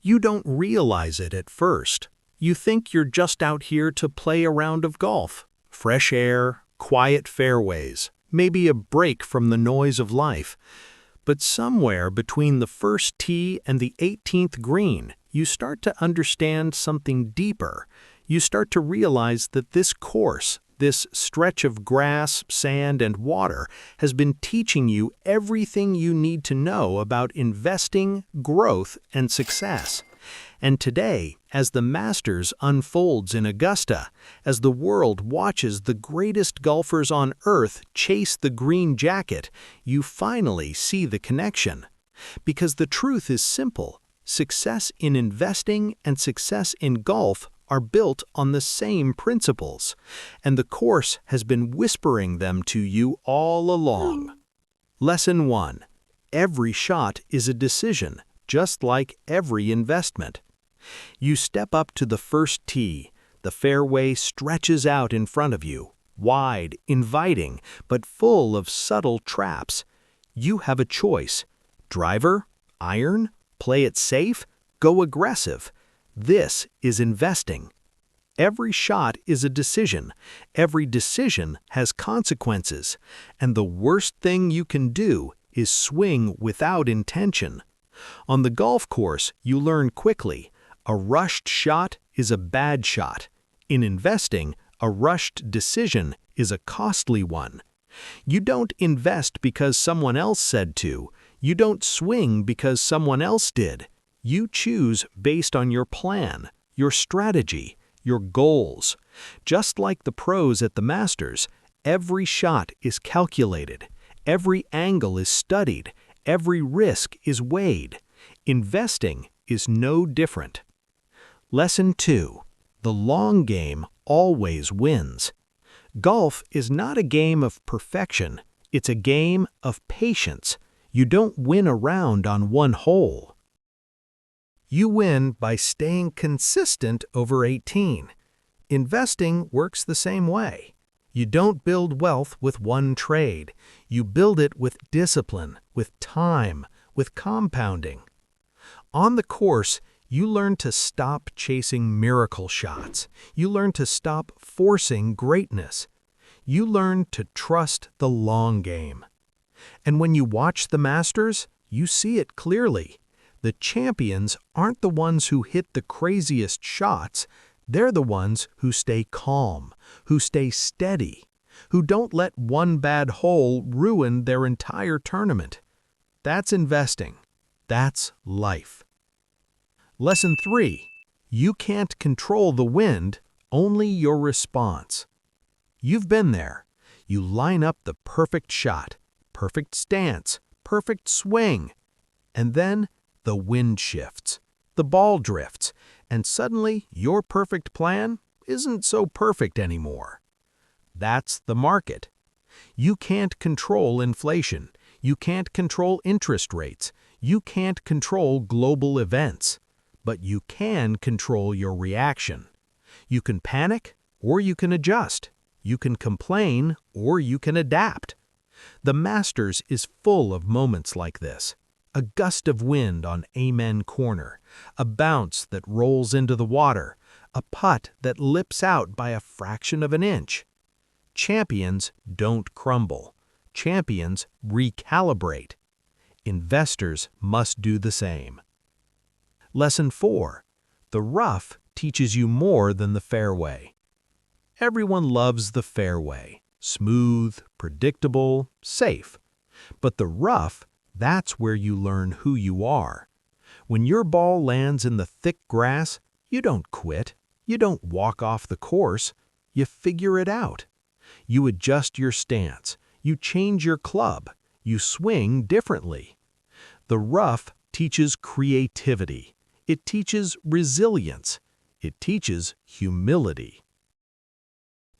You don't realize it at first. You think you're just out here to play a round of golf. Fresh air, quiet fairways, maybe a break from the noise of life. But somewhere between the first tee and the 18th green, you start to understand something deeper. You start to realize that this course, this stretch of grass, sand, and water, has been teaching you everything you need to know about investing, growth, and success. And today, as the Masters unfolds in Augusta, as the world watches the greatest golfers on earth chase the green jacket, you finally see the connection. Because the truth is simple: success in investing and success in golf are built on the same principles, and the course has been whispering them to you all along. Lesson 1. Every shot is a decision, just like every investment. You step up to the first tee. The fairway stretches out in front of you, wide, inviting, but full of subtle traps. You have a choice: driver, iron, play it safe, go aggressive. This is investing. Every shot is a decision. Every decision has consequences. And the worst thing you can do is swing without intention. On the golf course, you learn quickly: a rushed shot is a bad shot. In investing, a rushed decision is a costly one. You don't invest because someone else said to. You don't swing because someone else did. You choose based on your plan, your strategy, your goals. Just like the pros at the Masters, every shot is calculated. Every angle is studied. Every risk is weighed. Investing is no different. Lesson 2. The long game always wins. Golf is not a game of perfection. It's a game of patience. You don't win a round on one hole. You win by staying consistent over 18. Investing works the same way. You don't build wealth with one trade. You build it with discipline, with time, with compounding. On the course, you learn to stop chasing miracle shots. You learn to stop forcing greatness. You learn to trust the long game. And when you watch the Masters, you see it clearly. The champions aren't the ones who hit the craziest shots. They're the ones who stay calm, who stay steady, who don't let one bad hole ruin their entire tournament. That's investing. That's life. Lesson 3. You can't control the wind, only your response. You've been there. You line up the perfect shot, perfect stance, perfect swing, and then the wind shifts, the ball drifts, and suddenly your perfect plan isn't so perfect anymore. That's the market. You can't control inflation. You can't control interest rates. You can't control global events. But you can control your reaction. You can panic, or you can adjust. You can complain, or you can adapt. The Masters is full of moments like this. A gust of wind on Amen Corner, a bounce that rolls into the water, a putt that lips out by a fraction of an inch. Champions don't crumble. Champions recalibrate. Investors must do the same. Lesson 4. The rough teaches you more than the fairway. Everyone loves the fairway. Smooth, predictable, safe. But the rough, that's where you learn who you are. When your ball lands in the thick grass, you don't quit. You don't walk off the course. You figure it out. You adjust your stance. You change your club. You swing differently. The rough teaches creativity. It teaches resilience. It teaches humility.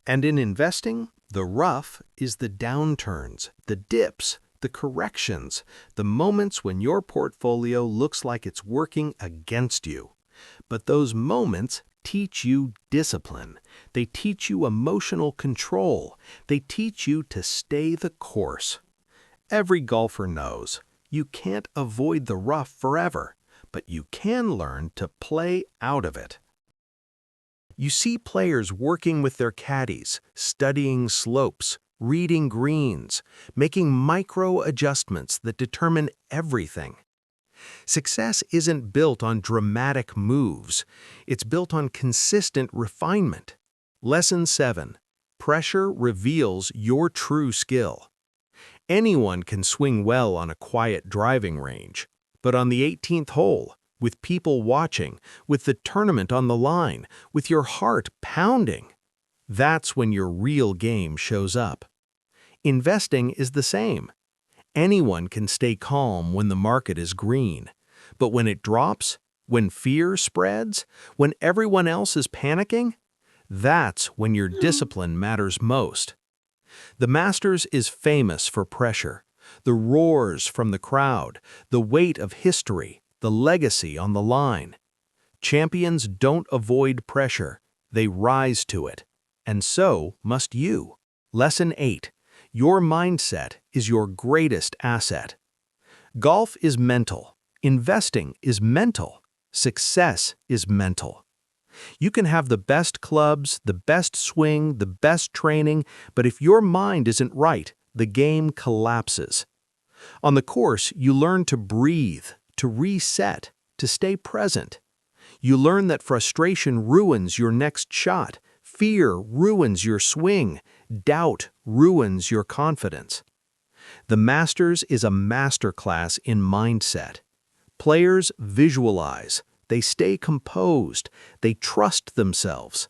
And in investing, the rough is the downturns, the dips, the corrections, the moments when your portfolio looks like it's working against you. But those moments teach you discipline. They teach you emotional control. They teach you to stay the course. Every golfer knows you can't avoid the rough forever, but you can learn to play out of it. You see players working with their caddies, studying slopes, reading greens, making micro adjustments that determine everything. Success isn't built on dramatic moves. It's built on consistent refinement. Lesson 7. Pressure reveals your true skill. Anyone can swing well on a quiet driving range, but on the 18th hole, with people watching, with the tournament on the line, with your heart pounding, that's when your real game shows up. Investing is the same. Anyone can stay calm when the market is green, but when it drops, when fear spreads, when everyone else is panicking, that's when your discipline matters most. The Masters is famous for pressure, the roars from the crowd, the weight of history, the legacy on the line. Champions don't avoid pressure, they rise to it. And so must you. Lesson 8. Your mindset is your greatest asset. Golf is mental. Investing is mental. Success is mental. You can have the best clubs, the best swing, the best training, but if your mind isn't right, the game collapses. On the course, you learn to breathe, to reset, to stay present. You learn that frustration ruins your next shot, fear ruins your swing, doubt ruins your confidence. The Masters is a masterclass in mindset. Players visualize, they stay composed, they trust themselves.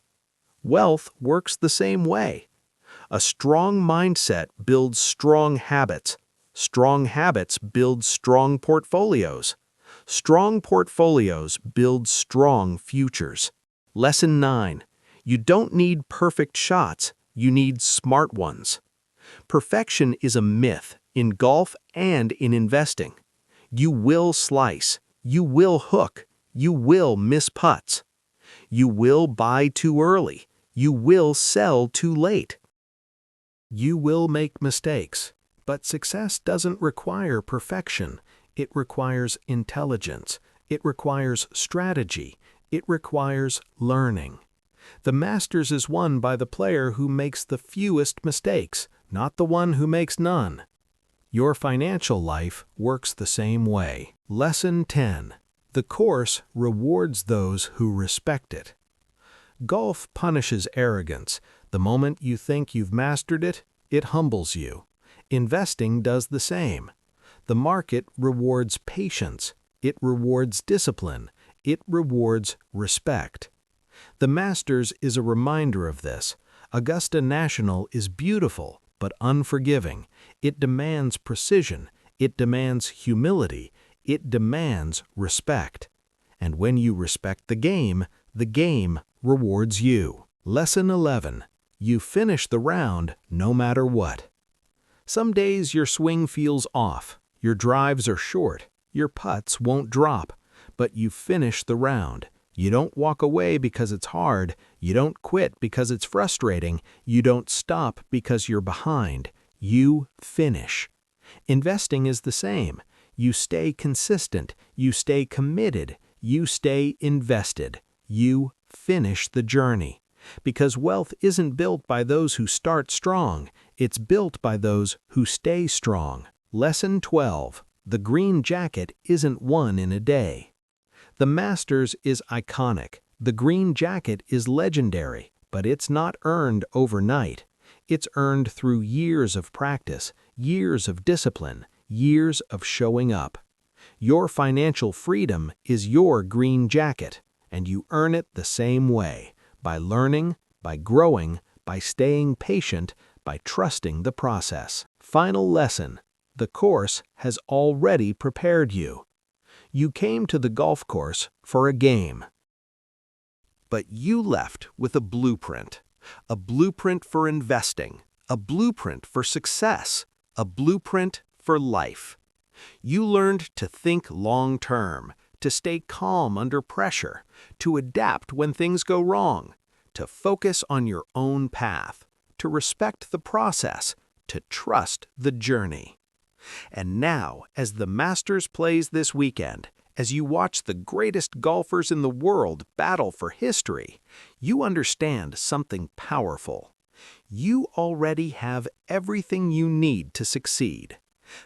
Wealth works the same way. A strong mindset builds strong habits. Strong habits build strong portfolios. Strong portfolios build strong futures. Lesson 9. You don't need perfect shots, you need smart ones. Perfection is a myth in golf and in investing. You will slice, you will hook, you will miss putts. You will buy too early, you will sell too late. You will make mistakes, but success doesn't require perfection. It requires intelligence. It requires strategy. It requires learning. The Masters is won by the player who makes the fewest mistakes, not the one who makes none. Your financial life works the same way. Lesson 10. The course rewards those who respect it. Golf punishes arrogance. The moment you think you've mastered it, it humbles you. Investing does the same. The market rewards patience. It rewards discipline. It rewards respect. The Masters is a reminder of this. Augusta National is beautiful but unforgiving. It demands precision. It demands humility. It demands respect. And when you respect the game rewards you. Lesson 11. You finish the round no matter what. Some days your swing feels off. Your drives are short. Your putts won't drop. But you finish the round. You don't walk away because it's hard. You don't quit because it's frustrating. You don't stop because you're behind. You finish. Investing is the same. You stay consistent. You stay committed. You stay invested. You finish the journey. Because wealth isn't built by those who start strong. It's built by those who stay strong. Lesson 12. The green jacket isn't won in a day. The Masters is iconic. The green jacket is legendary, but it's not earned overnight. It's earned through years of practice, years of discipline, years of showing up. Your financial freedom is your green jacket, and you earn it the same way, by learning, by growing, by staying patient, by trusting the process. Final lesson. The course has already prepared you. You came to the golf course for a game. But you left with a blueprint for investing, a blueprint for success, a blueprint for life. You learned to think long-term, to stay calm under pressure, to adapt when things go wrong, to focus on your own path, to respect the process, to trust the journey. And now, as the Masters plays this weekend, As you watch the greatest golfers in the world battle for history, you understand something powerful. You already have everything you need to succeed.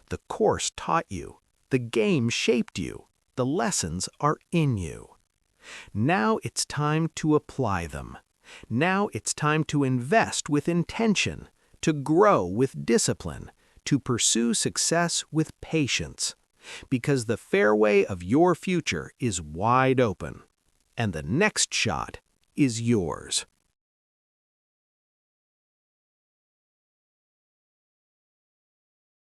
The course taught you, the game shaped you, the lessons are in you. Now it's time to apply them. Now it's time to invest with intention, to grow with discipline, to pursue success with patience. Because the fairway of your future is wide open, and the next shot is yours.